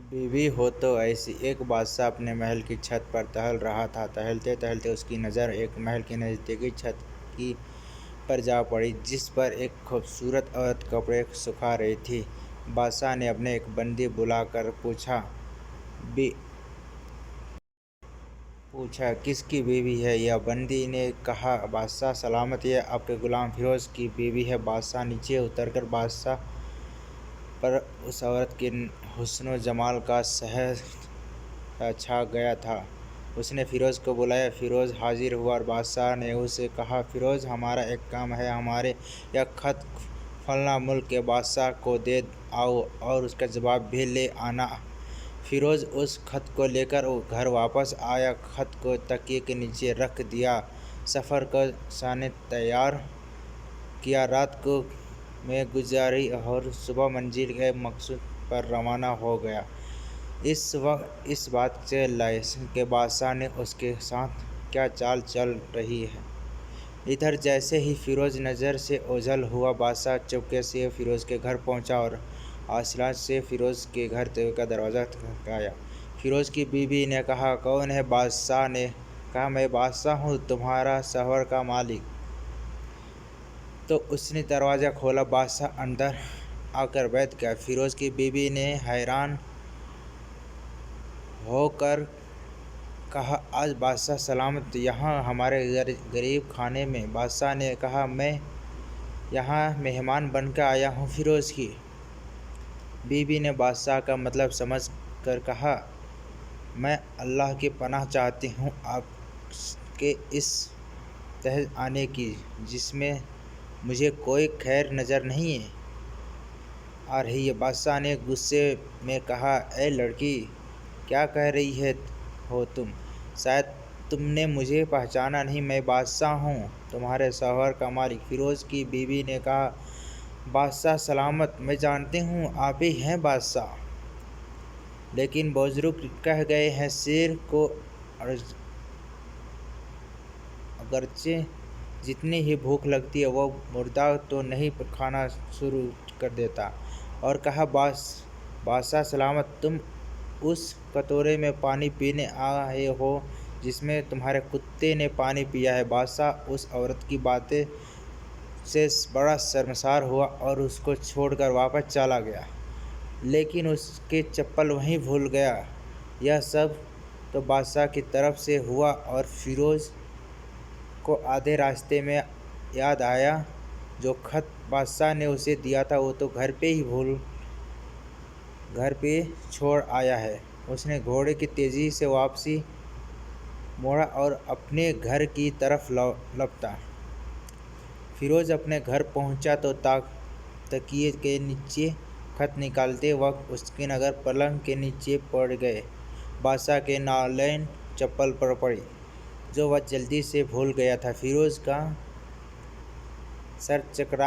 بیوی ہو تو ایسی۔ ایک بادشاہ اپنے محل کی چھت پر ٹہل رہا تھا۔ ٹہلتے ٹہلتے اس کی نظر ایک محل کی نزدیکی چھت پر جا پڑی، جس پر ایک خوبصورت عورت کپڑے سکھا رہی تھی۔ بادشاہ نے اپنے ایک بندی بلا کر پوچھا، کس کی بیوی ہے یہ؟ بندی نے کہا، بادشاہ سلامت، یہ آپ کے غلام فیروز کی بیوی ہے۔ بادشاہ نیچے اتر کر بادشاہ پر اس عورت کے حسن و جمال کا سحر چھا گیا تھا۔ اس نے فیروز کو بلایا۔ فیروز حاضر ہوا اور بادشاہ نے اسے کہا، فیروز، ہمارا ایک کام ہے، ہمارے یہ خط فلاں ملک کے بادشاہ کو دے آؤ اور اس کا جواب بھی لے آنا۔ فیروز اس خط کو لے کر گھر واپس آیا، خط کو تکیے کے نیچے رکھ دیا، سفر کا سامان تیار کیا، رات میں گزاری اور صبح منزل کے مقصود پر روانہ ہو گیا۔ اس بات سے لالچ کہ بادشاہ نے اس کے ساتھ کیا چال چل رہی ہے۔ ادھر جیسے ہی فیروز نظر سے اوجھل ہوا، بادشاہ چپکے سے فیروز کے گھر پہنچا اور آہستگی سے فیروز کے گھر کا دروازہ کھٹکھٹایا۔ فیروز کی بیوی نے کہا، کون ہے؟ بادشاہ نے کہا، میں بادشاہ ہوں، تمہارا شوہر کا مالک۔ تو اس نے دروازہ کھولا۔ بادشاہ اندر آ کر بیٹھ گیا۔ فیروز کی بیوی نے حیران ہو کر کہا، آج بادشاہ سلامت یہاں ہمارے غریب خانے میں؟ بادشاہ نے کہا، میں یہاں مہمان بن کر آیا ہوں۔ فیروز کی بیوی نے بادشاہ کا مطلب سمجھ کر کہا، میں اللہ کی پناہ چاہتی ہوں آپ کے اس طرز آنے کی، جس میں مجھے کوئی خیر نظر نہیں آ رہی ہے۔ بادشاہ نے غصے میں کہا، اے لڑکی، کیا کہہ رہی ہو تم؟ شاید تم نے مجھے پہچانا نہیں، میں بادشاہ ہوں، تمہارے شوہر کا مالک۔ فیروز کی بیوی نے کہا، بادشاہ سلامت، میں جانتی ہوں آپ ہی ہیں بادشاہ، لیکن بزرگ کہہ گئے ہیں، شیر کو اگرچہ جتنی ہی بھوک لگتی ہے وہ مردہ تو نہیں کھانا شروع کر دیتا۔ اور کہا، بادشاہ سلامت، تم اس کٹورے میں پانی پینے آئے ہو جس میں تمہارے کتے نے پانی پیا ہے۔ بادشاہ اس عورت کی باتوں سے بڑا شرمسار ہوا اور اس کو چھوڑ کر واپس چلا گیا، لیکن اس کی چپل وہیں بھول گیا۔ یہ سب تو بادشاہ کی طرف سے ہوا اور فیروز کو آدھے راستے میں یاد آیا، جو خط بادشاہ نے اسے دیا تھا وہ تو گھر پہ چھوڑ آیا ہے۔ اس نے گھوڑے کی تیزی سے واپس موڑا اور اپنے گھر کی طرف لپکا۔ فیروز اپنے گھر پہنچا تو تکیے کے نیچے خط نکالتے وقت اس کی نظر پلنگ کے نیچے پڑ گئے۔ بادشاہ کے نالین چپل پر پڑی، جو وہ جلدی سے بھول گیا تھا۔ فیروز کا سر چکر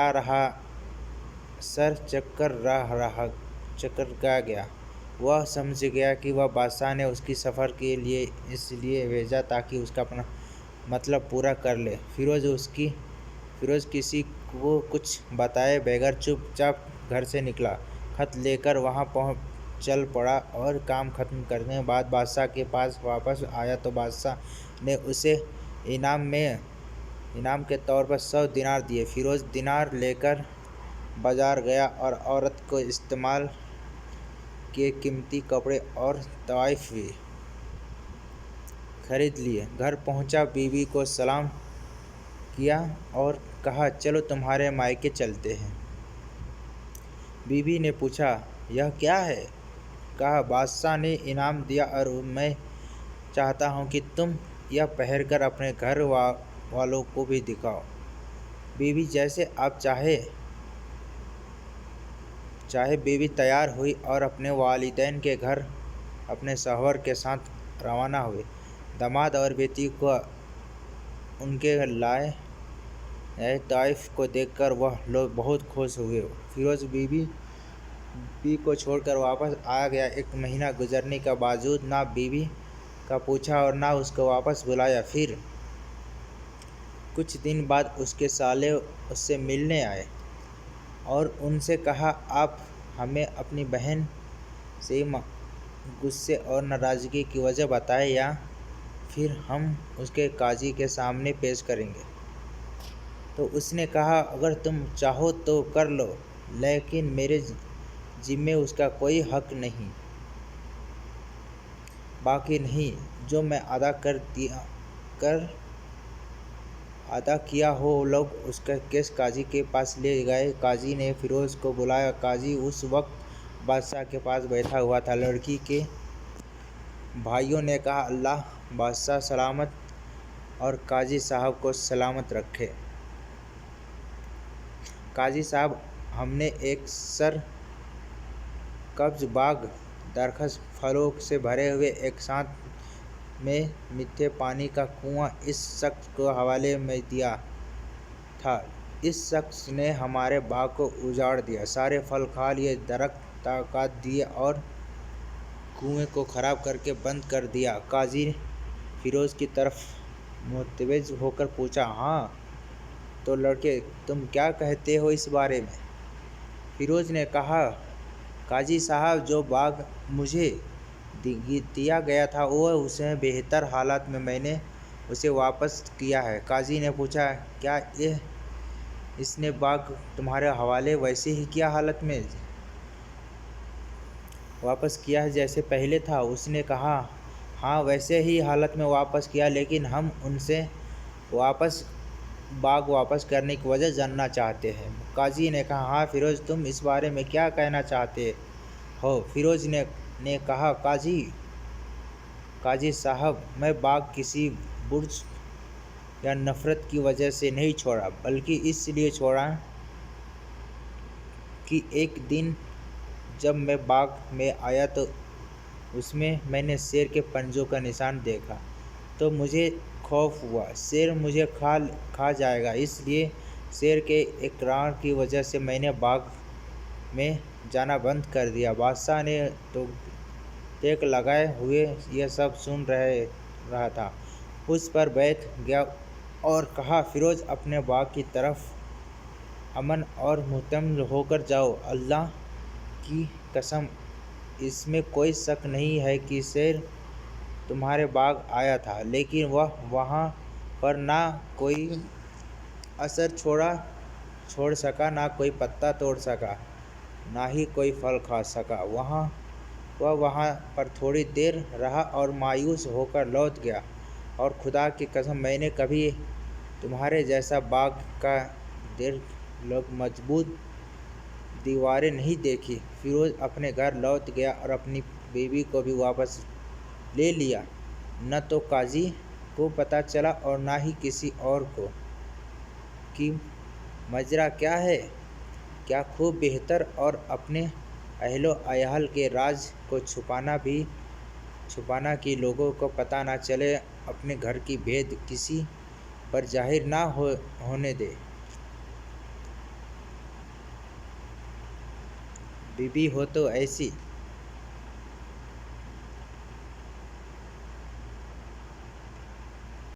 گیا۔ وہ سمجھ گیا کہ وہ بادشاہ نے اس کی سفر کے لیے اس لیے بھیجا تاکہ اس کا اپنا مطلب پورا کر لے۔ فیروز کسی کو کچھ بتائے بغیر چپ چاپ گھر سے نکلا، خط لے کر وہاں چل پڑا اور کام ختم کرنے کے بعد بادشاہ کے پاس واپس آیا تو بادشاہ نے اسے انعام کے طور پر 100 دینار دیے۔ فیروز دینار لے کر بازار گیا اور عورت کے استعمال کے قیمتی کپڑے اور تحائف بھی خرید لیے۔ گھر پہنچا، بیوی کو سلام کیا اور کہا، چلو تمہارے مائکے چلتے ہیں۔ بیوی نے پوچھا، یہ کیا ہے؟ کہا، بادشاہ نے انعام دیا اور میں چاہتا ہوں کہ تم یہ پہن کر اپنے گھر والوں کو بھی دکھاؤ۔ بیوی، جیسے آپ چاہیں۔ بیوی تیار ہوئی اور اپنے والدین کے گھر اپنے شوہر کے ساتھ روانہ ہوئی۔ داماد اور بیٹی کو ان کے لائے تحائف کو دیکھ کر وہ لوگ بہت خوش ہوئے۔ فیروز بیوی کو چھوڑ کر واپس آ گیا۔ 1 مہینہ گزرنے کے باوجود نہ بیوی کا پوچھا اور نہ اس کو واپس بلایا۔ پھر کچھ دن بعد اس کے سالے اس سے ملنے آئے اور ان سے کہا، آپ ہمیں اپنی بہن سے غصے اور ناراضگی کی وجہ بتائے یا پھر ہم اس کے قاضی کے سامنے پیش کریں گے۔ تو اس نے کہا اگر تم چاہو تو کر لو، لیکن میرے ذمے اس کا کوئی حق باقی نہیں جو میں ادا کیا ہو۔ لوگ اس کا کیس قاضی کے پاس لے گئے۔ قاضی نے فیروز کو بلایا۔ قاضی اس وقت بادشاہ کے پاس بیٹھا ہوا تھا۔ لڑکی کے بھائیوں نے کہا اللہ بادشاہ سلامت اور قاضی صاحب کو سلامت رکھے۔ قاضی صاحب ہم نے ایک سر سبز باغ، درخت پھلوں سے بھرے ہوئے، ایک ساتھ میں میٹھے پانی کا کنواں اس شخص کے حوالے میں دیا تھا۔ اس شخص نے ہمارے باغ کو اجاڑ دیا، سارے پھل کھا لیے، درخت کاٹ دیے اور کنویں کو خراب کرکے بند کر دیا۔ قاضی فیروز کی طرف متوجہ ہو کر پوچھا ہاں تو لڑکے تم کیا کہتے ہو اس بارے میں؟ فیروز نے کہا قاضی صاحب جو باغ مجھے دیا گیا تھا وہ اسے بہتر حالت میں نے اسے واپس کیا ہے۔ قاضی نے پوچھا کیا اس نے باغ تمہارے حوالے ویسے ہی کیا حالت میں واپس کیا ہے جیسے پہلے تھا؟ اس نے کہا ہاں ویسے ہی حالت میں واپس کیا، لیکن ہم ان سے باغ واپس کرنے کی وجہ جاننا چاہتے ہیں۔ قاضی نے کہا ہاں فیروز تم اس بارے میں کیا کہنا چاہتے ہو؟ فیروز نے کہا قاضی صاحب میں باغ کسی بغض یا نفرت کی وجہ سے نہیں چھوڑا، بلکہ اس لیے چھوڑا کہ ایک دن جب میں باغ میں آیا تو اس میں نے شیر کے پنجوں کا نشان دیکھا تو مجھے خوف ہوا شیر مجھے کھا جائے گا، اس لیے شیر کے اقرار کی وجہ سے میں نے باغ میں جانا بند کر دیا۔ بادشاہ نے تو ٹیک لگائے ہوئے یہ سب سن رہا تھا، اس پر بیٹھ گیا اور کہا فیروز اپنے باغ کی طرف امن اور مطمئن ہو کر جاؤ، اللہ کی قسم اس میں کوئی شک نہیں ہے کہ شیر تمہارے باغ آیا تھا، لیکن وہ وہاں پر نہ کوئی اثر چھوڑ سکا، نہ کوئی پتا توڑ سکا، نہ ہی کوئی پھل کھا سکا۔ وہ وہاں پر تھوڑی دیر رہا اور مایوس ہو کر لوٹ گیا، اور خدا کی قسم میں نے کبھی تمہارے جیسا باغ کا مضبوط دیواریں نہیں دیکھی۔ فیروز اپنے گھر لوٹ گیا اور اپنی بیوی کو بھی واپس لے لیا۔ نہ تو قاضی کو پتہ چلا اور نہ ہی کسی اور کو کہ ماجرا کیا ہے۔ کیا خوب بہتر اور اپنے اہل و عیال کے راز کو چھپانا کہ لوگوں کو پتہ نہ چلے، اپنے گھر کی بھید کسی پر ظاہر نہ ہونے دے۔ بیوی ہو تو ایسی